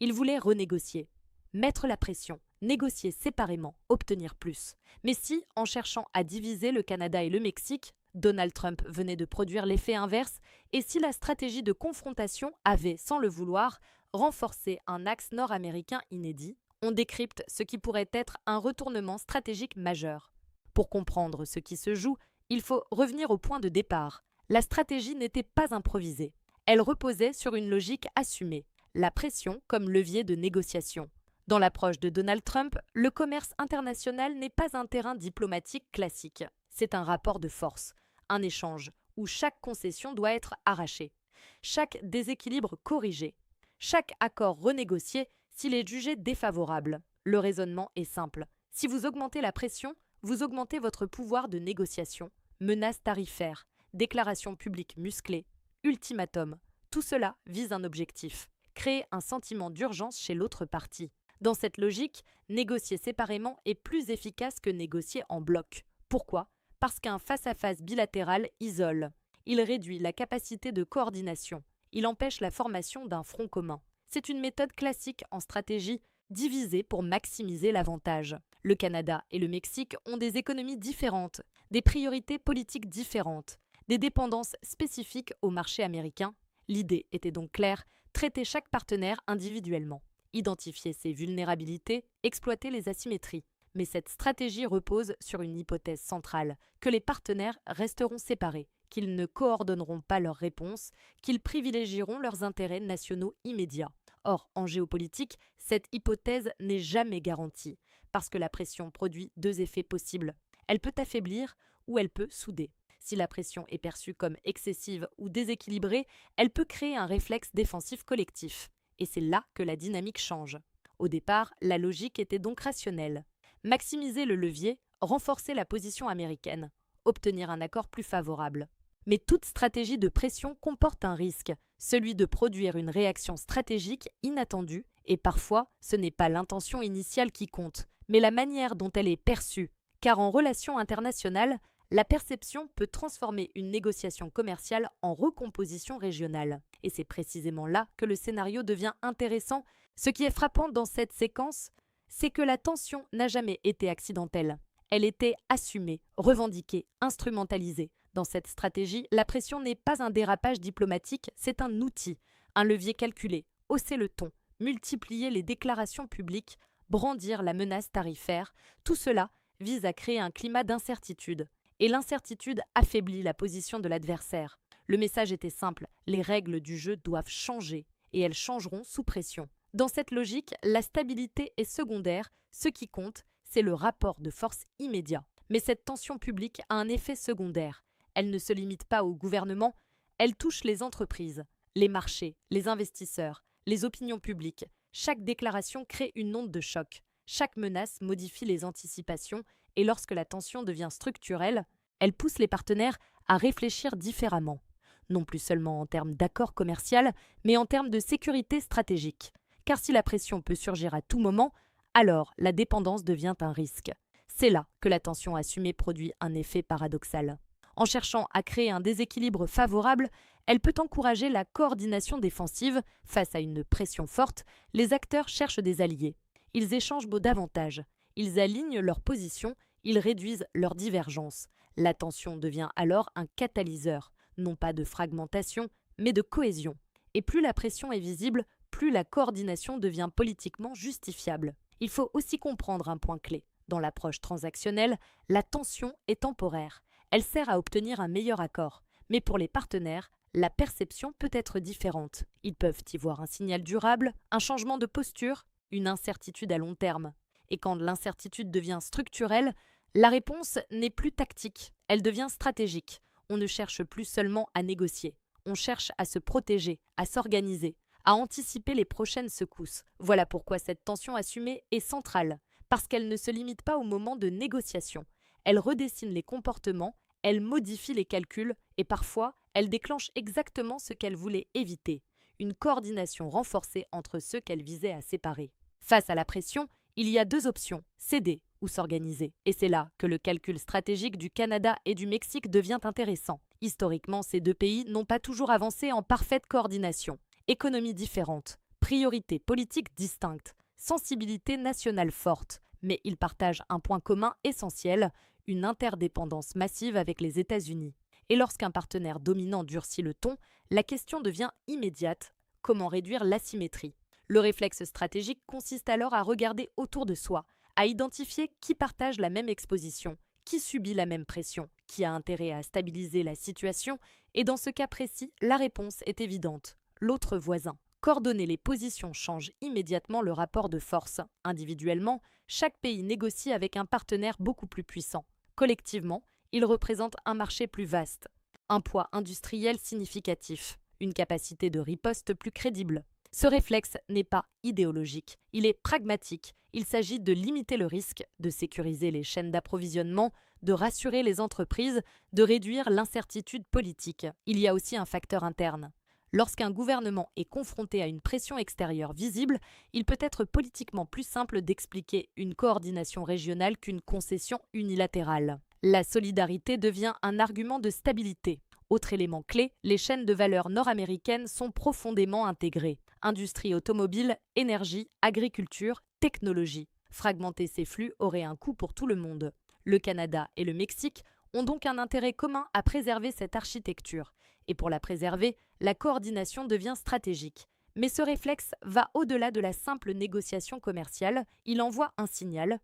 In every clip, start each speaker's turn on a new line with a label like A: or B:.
A: Ils voulaient renégocier, mettre la pression, négocier séparément, obtenir plus. Mais si, en cherchant à diviser le Canada et le Mexique, Donald Trump venait de produire l'effet inverse, et si la stratégie de confrontation avait, sans le vouloir, renforcé un axe nord-américain inédit, on décrypte ce qui pourrait être un retournement stratégique majeur. Pour comprendre ce qui se joue, il faut revenir au point de départ. La stratégie n'était pas improvisée. Elle reposait sur une logique assumée, la pression comme levier de négociation. Dans l'approche de Donald Trump, le commerce international n'est pas un terrain diplomatique classique. C'est un rapport de force, un échange où chaque concession doit être arrachée, chaque déséquilibre corrigé, chaque accord renégocié s'il est jugé défavorable. Le raisonnement est simple. Si vous augmentez la pression, vous augmentez votre pouvoir de négociation. Menaces tarifaires, déclarations publiques musclées, ultimatums, tout cela vise un objectif, créer un sentiment d'urgence chez l'autre partie. Dans cette logique, négocier séparément est plus efficace que négocier en bloc. Pourquoi ? Parce qu'un face-à-face bilatéral isole. Il réduit la capacité de coordination. Il empêche la formation d'un front commun. C'est une méthode classique en stratégie, diviser pour maximiser l'avantage. Le Canada et le Mexique ont des économies différentes, des priorités politiques différentes, des dépendances spécifiques au marché américain. L'idée était donc claire, traiter chaque partenaire individuellement, identifier ses vulnérabilités, exploiter les asymétries. Mais cette stratégie repose sur une hypothèse centrale, que les partenaires resteront séparés, qu'ils ne coordonneront pas leurs réponses, qu'ils privilégieront leurs intérêts nationaux immédiats. Or, en géopolitique, cette hypothèse n'est jamais garantie, parce que la pression produit deux effets possibles. Elle peut affaiblir ou elle peut souder. Si la pression est perçue comme excessive ou déséquilibrée, elle peut créer un réflexe défensif collectif. Et c'est là que la dynamique change. Au départ, la logique était donc rationnelle. Maximiser le levier, renforcer la position américaine, obtenir un accord plus favorable. Mais toute stratégie de pression comporte un risque, celui de produire une réaction stratégique inattendue, et parfois ce n'est pas l'intention initiale qui compte, mais la manière dont elle est perçue. Car en relation internationale, la perception peut transformer une négociation commerciale en recomposition régionale. Et c'est précisément là que le scénario devient intéressant. Ce qui est frappant dans cette séquence, c'est que la tension n'a jamais été accidentelle. Elle était assumée, revendiquée, instrumentalisée. Dans cette stratégie, la pression n'est pas un dérapage diplomatique, c'est un outil, un levier calculé, hausser le ton, multiplier les déclarations publiques, brandir la menace tarifaire, tout cela vise à créer un climat d'incertitude. Et l'incertitude affaiblit la position de l'adversaire. Le message était simple, les règles du jeu doivent changer, et elles changeront sous pression. Dans cette logique, la stabilité est secondaire, ce qui compte, c'est le rapport de force immédiat. Mais cette tension publique a un effet secondaire. Elle ne se limite pas au gouvernement, elle touche les entreprises, les marchés, les investisseurs, les opinions publiques. Chaque déclaration crée une onde de choc. Chaque menace modifie les anticipations et lorsque la tension devient structurelle, elle pousse les partenaires à réfléchir différemment. Non plus seulement en termes d'accord commercial, mais en termes de sécurité stratégique. Car si la pression peut surgir à tout moment, alors la dépendance devient un risque. C'est là que la tension assumée produit un effet paradoxal. En cherchant à créer un déséquilibre favorable, elle peut encourager la coordination défensive. Face à une pression forte, les acteurs cherchent des alliés. Ils échangent davantage. Ils alignent leurs positions, ils réduisent leurs divergences. La tension devient alors un catalyseur, non pas de fragmentation, mais de cohésion. Et plus la pression est visible, plus la coordination devient politiquement justifiable. Il faut aussi comprendre un point clé. Dans l'approche transactionnelle, la tension est temporaire. Elle sert à obtenir un meilleur accord. Mais pour les partenaires, la perception peut être différente. Ils peuvent y voir un signal durable, un changement de posture, une incertitude à long terme. Et quand l'incertitude devient structurelle, la réponse n'est plus tactique, elle devient stratégique. On ne cherche plus seulement à négocier, on cherche à se protéger, à s'organiser, à anticiper les prochaines secousses. Voilà pourquoi cette tension assumée est centrale, parce qu'elle ne se limite pas au moment de négociation. Elle redessine les comportements, elle modifie les calculs et parfois, elle déclenche exactement ce qu'elle voulait éviter, une coordination renforcée entre ceux qu'elle visait à séparer. Face à la pression, il y a deux options, céder ou s'organiser. Et c'est là que le calcul stratégique du Canada et du Mexique devient intéressant. Historiquement, ces deux pays n'ont pas toujours avancé en parfaite coordination. Économies différentes, Priorités politiques distinctes, sensibilité nationale forte, mais ils partagent un point commun essentiel, une interdépendance massive avec les États-Unis. Et lorsqu'un partenaire dominant durcit le ton, la question devient immédiate: comment réduire l'asymétrie? Le réflexe stratégique consiste alors à regarder autour de soi, à identifier qui partage la même exposition, qui subit la même pression, qui a intérêt à stabiliser la situation, et dans ce cas précis, la réponse est évidente: l'autre voisin. Coordonner les positions change immédiatement le rapport de force. Individuellement, chaque pays négocie avec un partenaire beaucoup plus puissant. Collectivement, il représente un marché plus vaste, un poids industriel significatif, une capacité de riposte plus crédible. Ce réflexe n'est pas idéologique, il est pragmatique. Il s'agit de limiter le risque, de sécuriser les chaînes d'approvisionnement, de rassurer les entreprises, de réduire l'incertitude politique. Il y a aussi un facteur interne. Lorsqu'un gouvernement est confronté à une pression extérieure visible, il peut être politiquement plus simple d'expliquer une coordination régionale qu'une concession unilatérale. La solidarité devient un argument de stabilité. Autre élément clé, les chaînes de valeur nord-américaines sont profondément intégrées. Industrie automobile, énergie, agriculture, technologie. Fragmenter ces flux aurait un coût pour tout le monde. Le Canada et le Mexique ont donc un intérêt commun à préserver cette architecture. Et pour la préserver, la coordination devient stratégique. Mais ce réflexe va au-delà de la simple négociation commerciale, il envoie un signal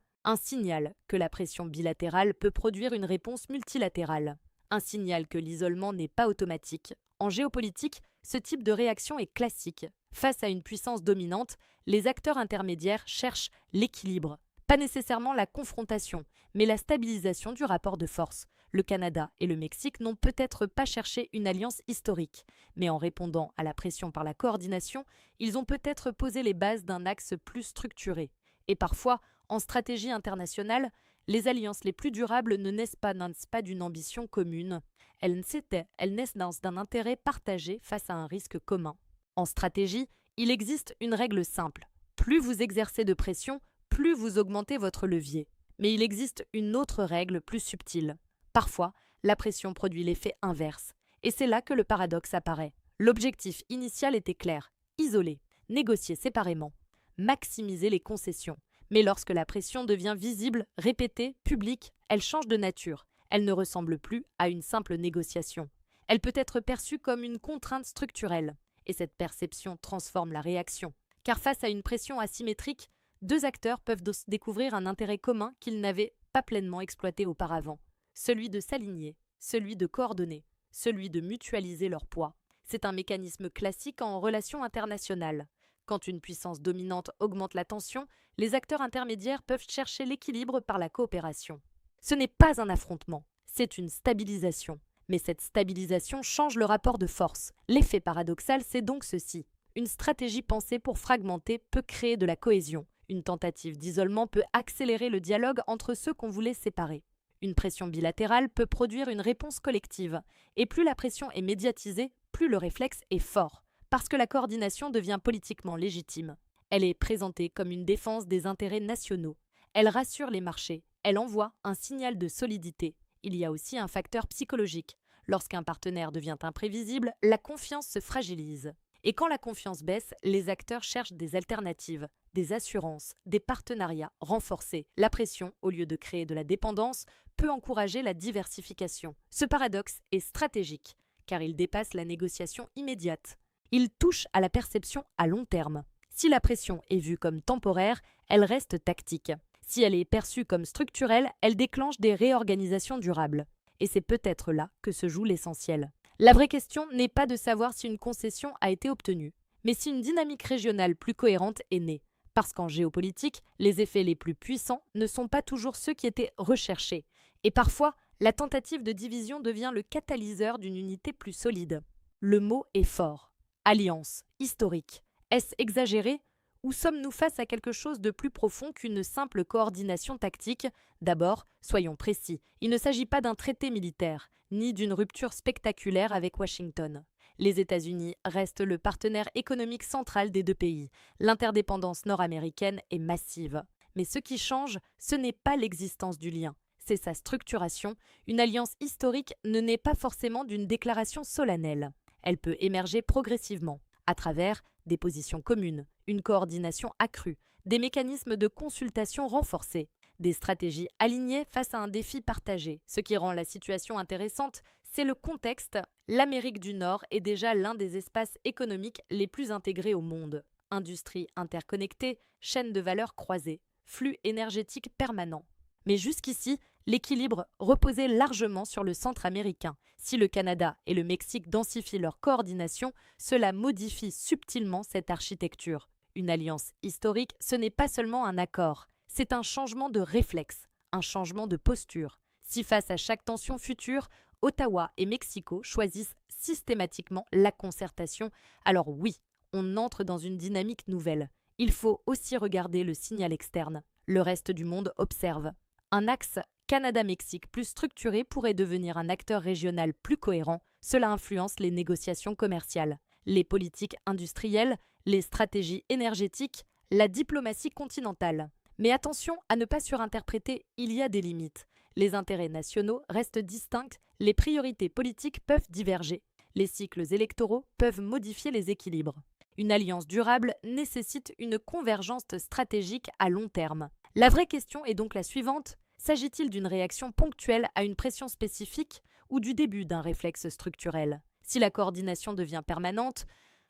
A: que la pression bilatérale peut produire une réponse multilatérale. Un signal que l'isolement n'est pas automatique. En géopolitique, ce type de réaction est classique. Face à une puissance dominante, les acteurs intermédiaires cherchent l'équilibre. Pas nécessairement la confrontation, mais la stabilisation du rapport de force. Le Canada et le Mexique n'ont peut-être pas cherché une alliance historique, mais en répondant à la pression par la coordination, ils ont peut-être posé les bases d'un axe plus structuré. Et parfois, en stratégie internationale, les alliances les plus durables ne naissent pas d'une ambition commune, elles naissent d'un intérêt partagé face à un risque commun. En stratégie, il existe une règle simple. Plus vous exercez de pression, plus vous augmentez votre levier. Mais il existe une autre règle plus subtile. Parfois, la pression produit l'effet inverse. Et c'est là que le paradoxe apparaît. L'objectif initial était clair: isoler, négocier séparément, maximiser les concessions. Mais lorsque la pression devient visible, répétée, publique, elle change de nature. Elle ne ressemble plus à une simple négociation. Elle peut être perçue comme une contrainte structurelle. Et cette perception transforme la réaction. Car face à une pression asymétrique, deux acteurs peuvent découvrir un intérêt commun qu'ils n'avaient pas pleinement exploité auparavant. Celui de s'aligner, celui de coordonner, celui de mutualiser leur poids. C'est un mécanisme classique en relations internationales. Quand une puissance dominante augmente la tension, les acteurs intermédiaires peuvent chercher l'équilibre par la coopération. Ce n'est pas un affrontement, c'est une stabilisation. Mais cette stabilisation change le rapport de force. L'effet paradoxal, c'est donc ceci. Une stratégie pensée pour fragmenter peut créer de la cohésion. Une tentative d'isolement peut accélérer le dialogue entre ceux qu'on voulait séparer. Une pression bilatérale peut produire une réponse collective. Et plus la pression est médiatisée, plus le réflexe est fort. Parce que la coordination devient politiquement légitime. Elle est présentée comme une défense des intérêts nationaux. Elle rassure les marchés. Elle envoie un signal de solidité. Il y a aussi un facteur psychologique. Lorsqu'un partenaire devient imprévisible, la confiance se fragilise. Et quand la confiance baisse, les acteurs cherchent des alternatives, des assurances, des partenariats renforcés. La pression, au lieu de créer de la dépendance, peut encourager la diversification. Ce paradoxe est stratégique, car il dépasse la négociation immédiate. Il touche à la perception à long terme. Si la pression est vue comme temporaire, elle reste tactique. Si elle est perçue comme structurelle, elle déclenche des réorganisations durables. Et c'est peut-être là que se joue l'essentiel. La vraie question n'est pas de savoir si une concession a été obtenue, mais si une dynamique régionale plus cohérente est née. Parce qu'en géopolitique, les effets les plus puissants ne sont pas toujours ceux qui étaient recherchés. Et parfois, la tentative de division devient le catalyseur d'une unité plus solide. Le mot est fort. Alliance, historique. Est-ce exagéré? Ou sommes-nous face à quelque chose de plus profond qu'une simple coordination tactique? D'abord, soyons précis, il ne s'agit pas d'un traité militaire, ni d'une rupture spectaculaire avec Washington. Les États-Unis restent le partenaire économique central des deux pays. L'interdépendance nord-américaine est massive. Mais ce qui change, ce n'est pas l'existence du lien, c'est sa structuration. Une alliance historique ne naît pas forcément d'une déclaration solennelle. Elle peut émerger progressivement, à travers des positions communes, une coordination accrue, des mécanismes de consultation renforcés, des stratégies alignées face à un défi partagé. Ce qui rend la situation intéressante, c'est le contexte. L'Amérique du Nord est déjà l'un des espaces économiques les plus intégrés au monde. Industrie interconnectée, chaînes de valeur croisées, flux énergétiques permanents. Mais jusqu'ici, l'équilibre reposait largement sur le centre américain. Si le Canada et le Mexique densifient leur coordination, cela modifie subtilement cette architecture. Une alliance historique, ce n'est pas seulement un accord, c'est un changement de réflexe, un changement de posture. Si face à chaque tension future, Ottawa et Mexico choisissent systématiquement la concertation, alors oui, on entre dans une dynamique nouvelle. Il faut aussi regarder le signal externe. Le reste du monde observe. Un axe Canada-Mexique plus structuré pourrait devenir un acteur régional plus cohérent. Cela influence les négociations commerciales, les politiques industrielles, les stratégies énergétiques, la diplomatie continentale. Mais attention à ne pas surinterpréter, il y a des limites. Les intérêts nationaux restent distincts, les priorités politiques peuvent diverger. Les cycles électoraux peuvent modifier les équilibres. Une alliance durable nécessite une convergence stratégique à long terme. La vraie question est donc la suivante. S'agit-il d'une réaction ponctuelle à une pression spécifique ou du début d'un réflexe structurel? Si la coordination devient permanente,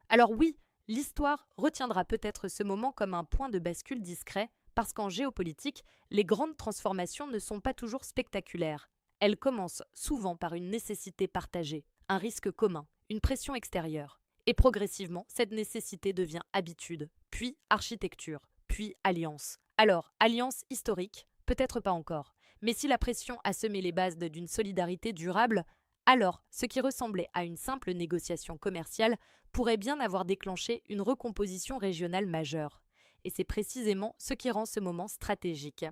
A: alors oui, l'histoire retiendra peut-être ce moment comme un point de bascule discret, parce qu'en géopolitique, les grandes transformations ne sont pas toujours spectaculaires. Elles commencent souvent par une nécessité partagée, un risque commun, une pression extérieure. Et progressivement, cette nécessité devient habitude, puis architecture, puis alliance. Alors, alliance historique, peut-être pas encore. Mais si la pression a semé les bases d'une solidarité durable, alors ce qui ressemblait à une simple négociation commerciale pourrait bien avoir déclenché une recomposition régionale majeure. Et c'est précisément ce qui rend ce moment stratégique.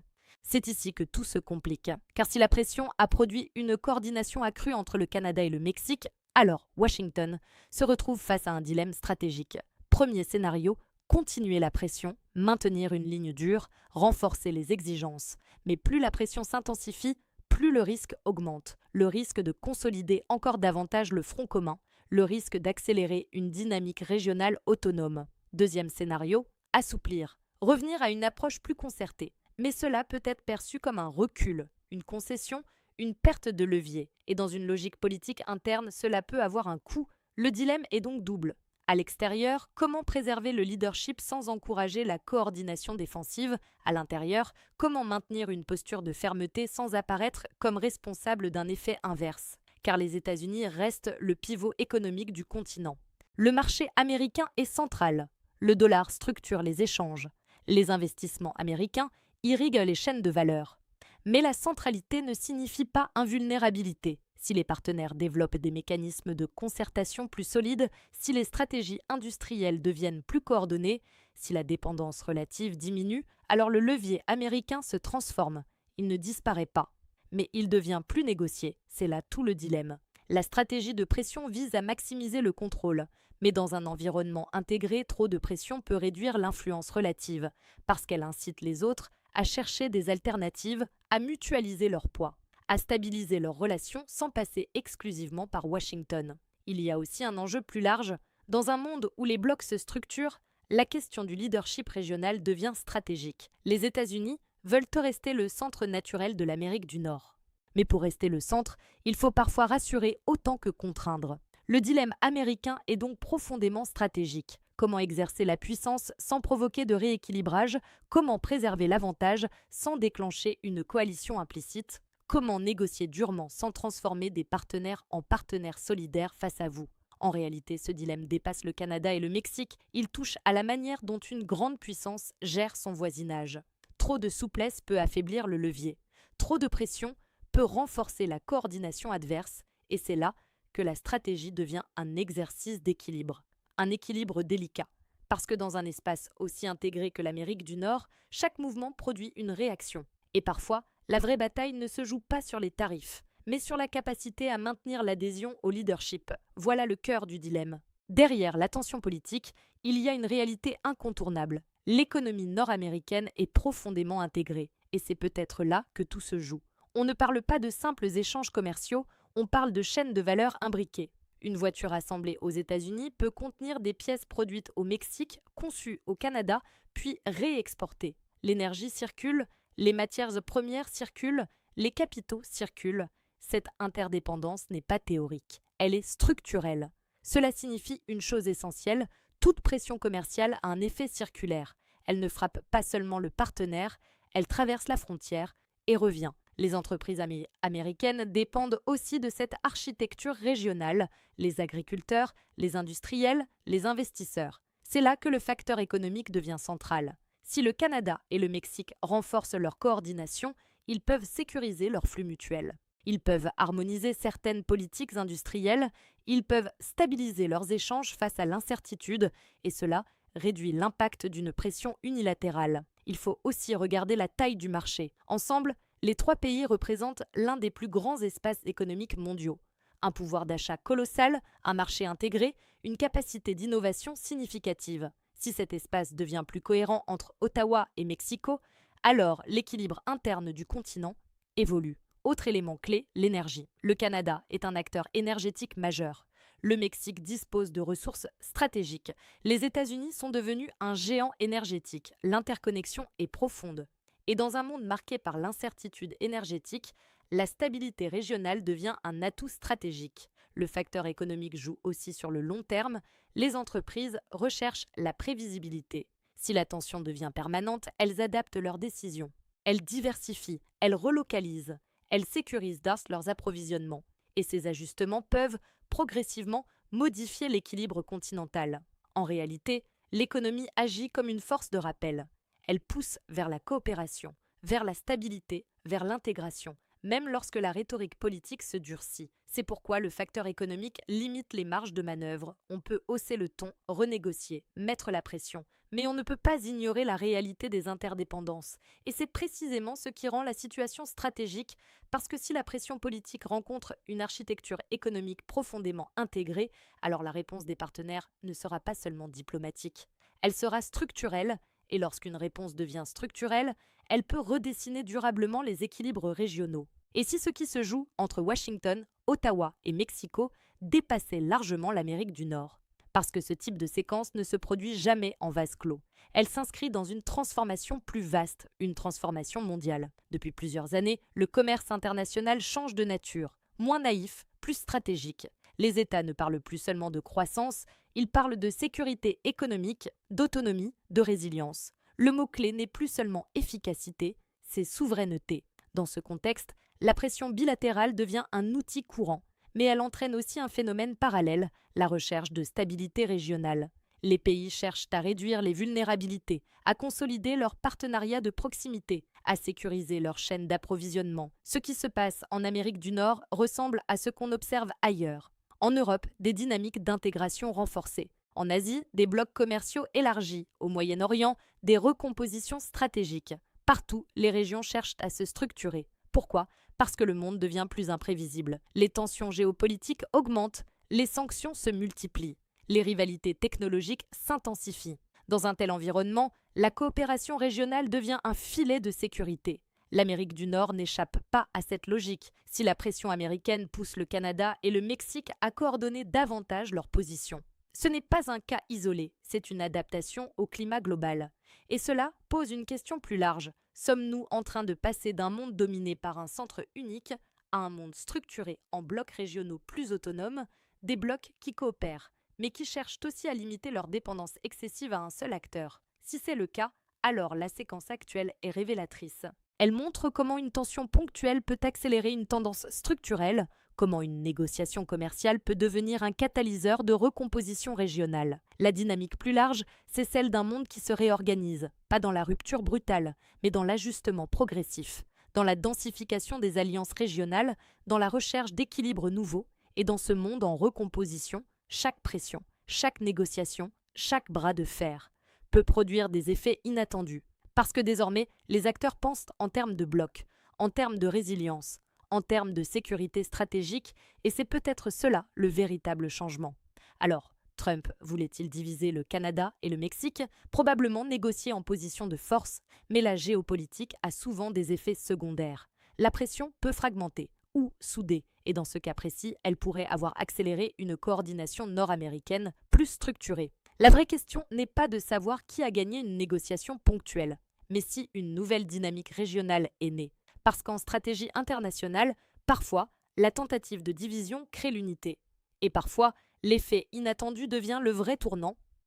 A: C'est ici que tout se complique, car si la pression a produit une coordination accrue entre le Canada et le Mexique, alors Washington se retrouve face à un dilemme stratégique. Premier scénario, continuer la pression, maintenir une ligne dure, renforcer les exigences. Mais plus la pression s'intensifie, plus le risque augmente. Le risque de consolider encore davantage le front commun, le risque d'accélérer une dynamique régionale autonome. Deuxième scénario, assouplir, revenir à une approche plus concertée. Mais cela peut être perçu comme un recul, une concession, une perte de levier. Et dans une logique politique interne, cela peut avoir un coût. Le dilemme est donc double. À l'extérieur, comment préserver le leadership sans encourager la coordination défensive? À l'intérieur, comment maintenir une posture de fermeté sans apparaître comme responsable d'un effet inverse? Car les États-Unis restent le pivot économique du continent. Le marché américain est central. Le dollar structure les échanges. Les investissements américains irriguent les chaînes de valeur. Mais la centralité ne signifie pas invulnérabilité. Si les partenaires développent des mécanismes de concertation plus solides, si les stratégies industrielles deviennent plus coordonnées, si la dépendance relative diminue, alors le levier américain se transforme. Il ne disparaît pas, mais il devient plus négocié. C'est là tout le dilemme. La stratégie de pression vise à maximiser le contrôle, mais dans un environnement intégré, trop de pression peut réduire l'influence relative, parce qu'elle incite les autres à chercher des alternatives, à mutualiser leur poids, à stabiliser leurs relations sans passer exclusivement par Washington. Il y a aussi un enjeu plus large. Dans un monde où les blocs se structurent, la question du leadership régional devient stratégique. Les États-Unis veulent rester le centre naturel de l'Amérique du Nord. Mais pour rester le centre, il faut parfois rassurer autant que contraindre. Le dilemme américain est donc profondément stratégique. Comment exercer la puissance sans provoquer de rééquilibrage? Comment préserver l'avantage sans déclencher une coalition implicite? Comment négocier durement sans transformer des partenaires en partenaires solidaires face à vous? En réalité, ce dilemme dépasse le Canada et le Mexique. Il touche à la manière dont une grande puissance gère son voisinage. Trop de souplesse peut affaiblir le levier. Trop de pression peut renforcer la coordination adverse. Et c'est là que la stratégie devient un exercice d'équilibre. Un équilibre délicat. Parce que dans un espace aussi intégré que l'Amérique du Nord, chaque mouvement produit une réaction. Et parfois, la vraie bataille ne se joue pas sur les tarifs, mais sur la capacité à maintenir l'adhésion au leadership. Voilà le cœur du dilemme. Derrière la tension politique, il y a une réalité incontournable. L'économie nord-américaine est profondément intégrée, et c'est peut-être là que tout se joue. On ne parle pas de simples échanges commerciaux, on parle de chaînes de valeur imbriquées. Une voiture assemblée aux États-Unis peut contenir des pièces produites au Mexique, conçues au Canada, puis réexportées. L'énergie circule, les matières premières circulent, les capitaux circulent. Cette interdépendance n'est pas théorique, elle est structurelle. Cela signifie une chose essentielle, toute pression commerciale a un effet circulaire. Elle ne frappe pas seulement le partenaire, elle traverse la frontière et revient. Les entreprises américaines dépendent aussi de cette architecture régionale, les agriculteurs, les industriels, les investisseurs. C'est là que le facteur économique devient central. Si le Canada et le Mexique renforcent leur coordination, ils peuvent sécuriser leurs flux mutuels. Ils peuvent harmoniser certaines politiques industrielles, ils peuvent stabiliser leurs échanges face à l'incertitude, et cela réduit l'impact d'une pression unilatérale. Il faut aussi regarder la taille du marché. Ensemble, les trois pays représentent l'un des plus grands espaces économiques mondiaux. Un pouvoir d'achat colossal, un marché intégré, une capacité d'innovation significative. Si cet espace devient plus cohérent entre Ottawa et Mexico, alors l'équilibre interne du continent évolue. Autre élément clé, l'énergie. Le Canada est un acteur énergétique majeur. Le Mexique dispose de ressources stratégiques. Les États-Unis sont devenus un géant énergétique. L'interconnexion est profonde. Et dans un monde marqué par l'incertitude énergétique, la stabilité régionale devient un atout stratégique. Le facteur économique joue aussi sur le long terme. Les entreprises recherchent la prévisibilité. Si la tension devient permanente, elles adaptent leurs décisions. Elles diversifient, elles relocalisent, elles sécurisent leurs approvisionnements. Et ces ajustements peuvent progressivement modifier l'équilibre continental. En réalité, l'économie agit comme une force de rappel. Elle pousse vers la coopération, vers la stabilité, vers l'intégration, même lorsque la rhétorique politique se durcit. C'est pourquoi le facteur économique limite les marges de manœuvre. On peut hausser le ton, renégocier, mettre la pression, mais on ne peut pas ignorer la réalité des interdépendances. Et c'est précisément ce qui rend la situation stratégique, parce que si la pression politique rencontre une architecture économique profondément intégrée, alors la réponse des partenaires ne sera pas seulement diplomatique. Elle sera structurelle, et lorsqu'une réponse devient structurelle, elle peut redessiner durablement les équilibres régionaux. Et si ce qui se joue entre Washington, Ottawa et Mexico dépassait largement l'Amérique du Nord? Parce que ce type de séquence ne se produit jamais en vase clos. Elle s'inscrit dans une transformation plus vaste, une transformation mondiale. Depuis plusieurs années, le commerce international change de nature, moins naïf, plus stratégique. Les États ne parlent plus seulement de croissance, ils parlent de sécurité économique, d'autonomie, de résilience. Le mot-clé n'est plus seulement efficacité, c'est souveraineté. Dans ce contexte, la pression bilatérale devient un outil courant, mais elle entraîne aussi un phénomène parallèle, la recherche de stabilité régionale. Les pays cherchent à réduire les vulnérabilités, à consolider leurs partenariats de proximité, à sécuriser leurs chaînes d'approvisionnement. Ce qui se passe en Amérique du Nord ressemble à ce qu'on observe ailleurs. En Europe, des dynamiques d'intégration renforcées. En Asie, des blocs commerciaux élargis. Au Moyen-Orient, des recompositions stratégiques. Partout, les régions cherchent à se structurer. Pourquoi ? Parce que le monde devient plus imprévisible. Les tensions géopolitiques augmentent, les sanctions se multiplient, les rivalités technologiques s'intensifient. Dans un tel environnement, la coopération régionale devient un filet de sécurité. L'Amérique du Nord n'échappe pas à cette logique. Si la pression américaine pousse le Canada et le Mexique à coordonner davantage leurs positions. Ce n'est pas un cas isolé, c'est une adaptation au climat global. Et cela pose une question plus large. Sommes-nous en train de passer d'un monde dominé par un centre unique à un monde structuré en blocs régionaux plus autonomes, des blocs qui coopèrent, mais qui cherchent aussi à limiter leur dépendance excessive à un seul acteur? Si c'est le cas, alors la séquence actuelle est révélatrice. Elle montre comment une tension ponctuelle peut accélérer une tendance structurelle, comment une négociation commerciale peut devenir un catalyseur de recomposition régionale. La dynamique plus large, c'est celle d'un monde qui se réorganise, pas dans la rupture brutale, mais dans l'ajustement progressif, dans la densification des alliances régionales, dans la recherche d'équilibres nouveaux, et dans ce monde en recomposition, chaque pression, chaque négociation, chaque bras de fer peut produire des effets inattendus. Parce que désormais, les acteurs pensent en termes de blocs, en termes de résilience, en termes de sécurité stratégique, et c'est peut-être cela le véritable changement. Alors, Trump voulait-il diviser le Canada et le Mexique? Probablement négocier en position de force, mais la géopolitique a souvent des effets secondaires. La pression peut fragmenter ou souder, Et dans ce cas précis, elle pourrait avoir accéléré une coordination nord-américaine plus structurée. La vraie question n'est pas de savoir qui a gagné une négociation ponctuelle, mais si une nouvelle dynamique régionale est née. Parce qu'en stratégie internationale, parfois, la tentative de division crée l'unité. Et parfois, l'effet inattendu devient le vrai tournant,